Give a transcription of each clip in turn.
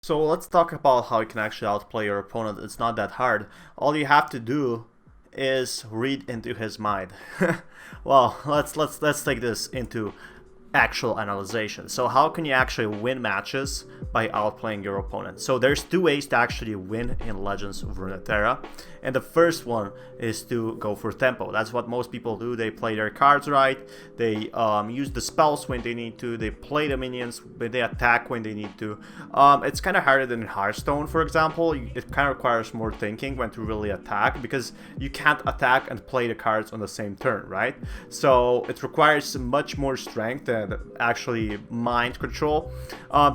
So let's talk about how you can actually outplay your opponent. It's not that hard. All you have to do is read into his mind. Well, let's take this into actual analyzation. So how can you actually win matches by outplaying your opponent? So there's two ways to actually win in Legends of Runeterra, and the first one is to go for tempo. That's what most people do. They play their cards right, they use the spells when they need to, they play the minions, but they attack when they need to. It's kind of harder than in Hearthstone, for example. It kind of requires more thinking when to really attack, because you can't attack and play the cards on the same turn, right? So it requires much more strength and actually mind control.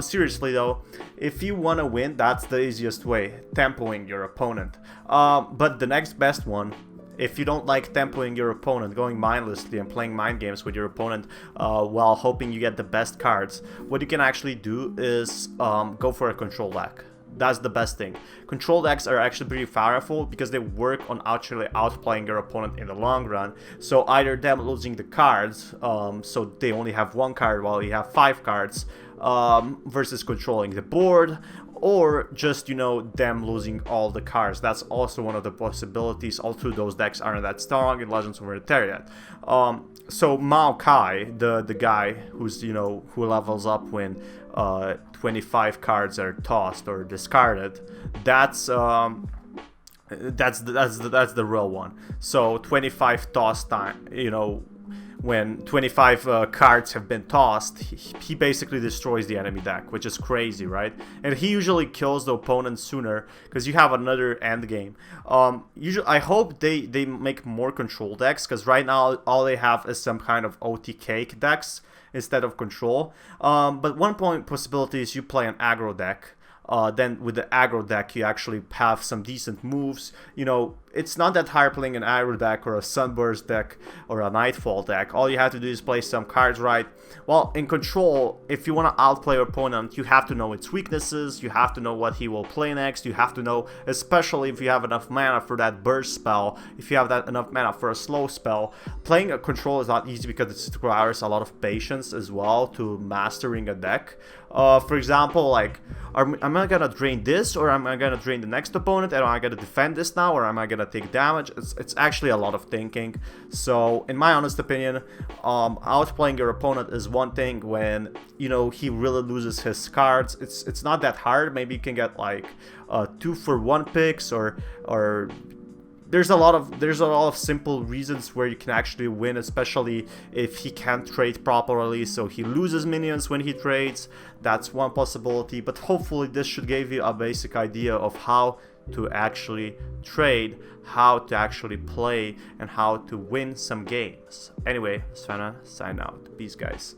Seriously though, if you want to win, that's the easiest way, tempoing your opponent. But the next best one, if you don't like tempoing your opponent, going mindlessly and playing mind games with your opponent while hoping you get the best cards, what you can actually do is go for a control deck. That's the best thing. Control decks are actually pretty powerful because they work on actually outplaying your opponent in the long run. So either them losing the cards, so they only have one card while you have 5 cards, versus controlling the board, or just, you know, them losing all the cards. That's also one of the possibilities, although those decks aren't that strong in Legends of Runeterra. So Maokai, the guy who's, you know, who levels up when 25 cards are tossed or discarded, that's the real one. So 25 toss time, you know, when 25 cards have been tossed, he basically destroys the enemy deck, which is crazy, right? And he usually kills the opponent sooner because you have another end game. Usually, I hope they make more control decks, because right now all they have is some kind of OTK decks instead of control. But one point possibility is you play an aggro deck. Then with the aggro deck you actually have some decent moves. You know, it's not that hard playing an aggro deck or a Sunburst deck or a Nightfall deck. All you have to do is play some cards right. Well, in control, if you want to outplay your opponent, you have to know its weaknesses, you have to know what he will play next, you have to know, especially if you have enough mana for that burst spell, if you have enough mana for a slow spell. Playing a control is not easy because it requires a lot of patience as well to mastering a deck. For example, like, am I gonna drain this, or am I gonna drain the next opponent, and am I gonna defend this now, or am I gonna take damage? It's actually a lot of thinking. So in my honest opinion, outplaying your opponent is one thing when, you know, he really loses his cards. It's not that hard. Maybe you can get like 2-for-1 picks, or there's a lot of simple reasons where you can actually win, especially if he can't trade properly, so he loses minions when he trades. That's one possibility, but hopefully this should give you a basic idea of how to actually trade, how to actually play, and how to win some games. Anyway, Svena, sign out. Peace, guys.